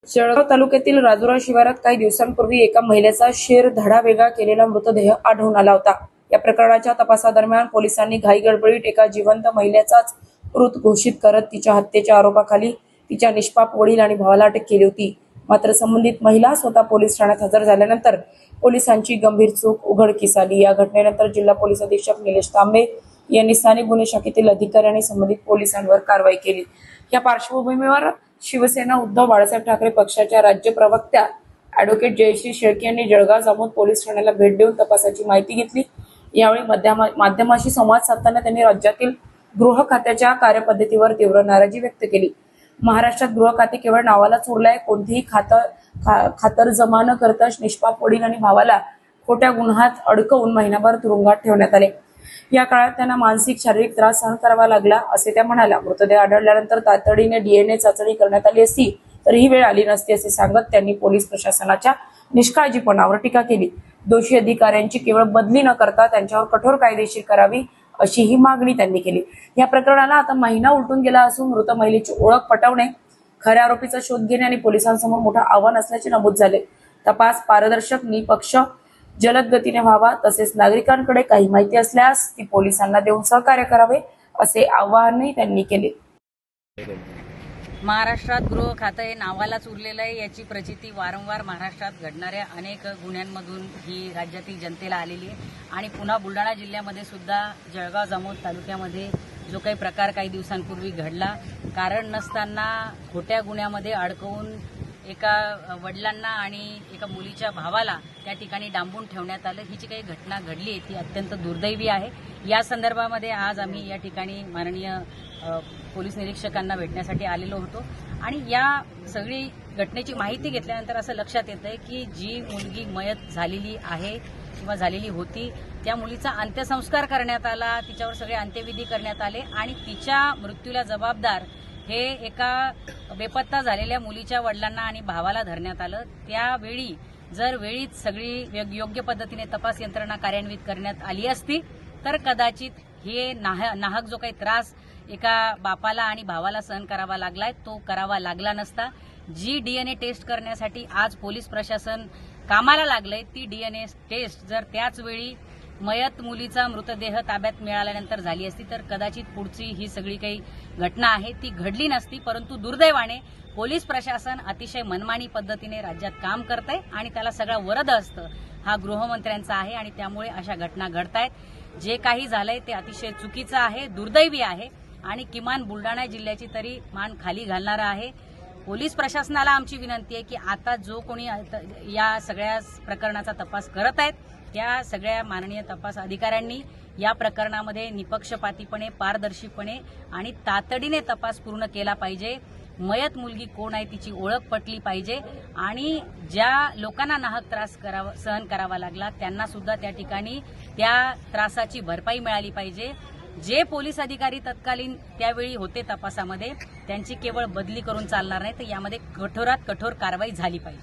जळगाव तालुक्यातील राजुरा शिवारात काही दिवसांपूर्वी एका महिलेचा धडावेगळा केलेला मृतदेह आढळून आला होता। या प्रकरणाच्या तपासादरम्यान पोलिसांनी घाईगडबडीत एका जिवंत महिलेचाच मृत घोषित करत तिच्या हत्येच्या आरोपाखाली तिच्या निष्पाप वडील आणि भावाला अटक केली होती। मात्र संबंधित महिला स्वतः पोलीस ठाण्यात हजर झाल्यानंतर पोलिसांची गंभीर चूक उघडकीस आली। या घटनेनंतर जिल्हा पोलीस अधीक्षक निलेश तांबे यांनी स्थानिक गुन्हे शाखेतील अधिकारी आणि संबंधित पोलिसांवर कारवाई केली। या पार्श्वभूमीवर शिवसेना उद्धव बाळासाहेब ठाकरे पक्षाच्या राज्य प्रवक्त्या ॲडव्होकेट जयश्री शेळके यांनी जळगाव जामोद पोलीस ठाण्याला भेट देऊन तपासाची माहिती घेतली। यावेळी माध्यमांशी संवाद साधताना त्यांनी राज्यातील गृह खात्याच्या कार्यपद्धतीवर तीव्र नाराजी व्यक्त केली। महाराष्ट्रात गृह खाते केवळ नावालाच उरलंय। कोणतीही खातरजमा न करताच निष्पाप वडील आणि भावाला खोट्या गुन्ह्यात अडकवून महिनाभर तुरुंगात ठेवण्यात आले। या काळात त्यांना मानसिक शारीरिक त्रास सहन करावा लागला असे त्या म्हणाल्या। मृतदेह आढळल्यानंतर तातडीने DNA चाचणी करण्यात आली असती तर ही वेळ आली नसती असे सांगत त्यांनी पोलीस प्रशासनाच्या निष्काळजीपणावर टीका केली। दोषी अधिकाऱ्यांची केवळ बदली न करता त्यांच्यावर कठोर कायदेशीर करावी अशी ही मागणी त्यांनी केली। या प्रकरणाला आता महिना उलटून गेला असून मृत महिलेची ओळख पटवणे, खऱ्या आरोपीचा शोध घेणे आणि पोलिसांसमोर मोठं आव्हान असल्याचे नमूद झाले। तपास पारदर्शक, निपक्ष, जलद गतीने व्हावा तसेच नागरिकांकडे काही माहिती असल्यास ती पोलिसांना देऊन सहकार्य करावे असे आवाहनही त्यांनी केले। महाराष्ट्रात गृह खातं हे नावालाच उरलेलं आहे याची प्रचिती वारंवार महाराष्ट्रात घडणाऱ्या अनेक गुन्ह्यांमधून ही राज्यातील जनतेला आलेली आहे। आणि पुन्हा बुलढाणा जिल्ह्यामध्ये सुद्धा जळगाव जामोद तालुक्यामध्ये जो काही प्रकार काही दिवसांपूर्वी घडला, कारण नसताना खोट्या गुन्ह्यामध्ये अडकवून एका वडिलांना आणि एका मुलीच्या भावाला त्या ठिकाणी डांबून ठेवण्यात आलं, ही जी काही घटना घडली आहे ती अत्यंत दुर्दैवी आहे। या संदर्भामध्ये आज आम्ही या ठिकाणी माननीय पोलीस निरीक्षकांना भेटण्यासाठी आलेलो होतो आणि या सगळी घटनेची माहिती घेतल्यानंतर असं लक्षात येतंय की जी मुलगी मयत झालेली आहे किंवा झालेली होती त्या मुलीचा अंत्यसंस्कार करण्यात आला, तिच्यावर सगळे अंत्यविधी करण्यात आले आणि तिच्या मृत्यूला जबाबदार हे एका बेपत्ता झालेल्या मुलीच्या वडिलांना आणि भावाला धरण्यात आलं। त्यावेळी जर वेळीच सगळी योग्य पद्धतीने तपास यंत्रणा कार्यान्वित करण्यात आली असती तर कदाचित हे नाहक जो काही त्रास एका बापाला आणि भावाला सहन करावा लागलाय तो करावा लागला नसता। जी DNA टेस्ट करण्यासाठी आज पोलीस प्रशासन कामाला लागलंय ती DNA टेस्ट जर त्याच वेळी मयत मुलीचा मृतदेह ताब्यात मिळाल्यानंतर झाली असती तर कदाचित पुढची ही सगळी काही घटना आहे ती घडली नसती। परंतु दुर्दैवाने पोलीस प्रशासन अतिशय मनमानी पद्धतीने राज्यात काम करतंय आणि त्याला सगळा वरद असतं हा गृहमंत्र्यांचा आहे आणि त्यामुळे अशा घटना घडतायत। जे काही झालंय ते अतिशय चुकीचं आहे, दुर्दैवी आहे आणि किमान बुलढाणा जिल्ह्याची तरी मान खाली घालणारा आहे। पोलीस प्रशासनाला आमची विनंती आहे की आता जो कोणी या सगळ्या प्रकरणाचा तपास करत आहेत त्या सगळ्या माननीय तपास अधिकाऱ्यांनी या प्रकरणामध्ये निपक्षपातीपणे, पारदर्शीपणे आणि तातडीने तपास पूर्ण केला पाहिजे। मयत मुलगी कोण आहे तिची ओळख पटली पाहिजे आणि ज्या लोकांना नाहक त्रास सहन करावा लागला त्यांना सुद्धा त्या ठिकाणी त्या त्रासाची भरपाई मिळाली पाहिजे। जे पोलीस अधिकारी तत्कालीन त्यावेळी होते तपासामध्ये त्यांची केवळ बदली करून चालणार नाही तर यामध्ये कठोरात कठोर कारवाई झाली पाहिजे।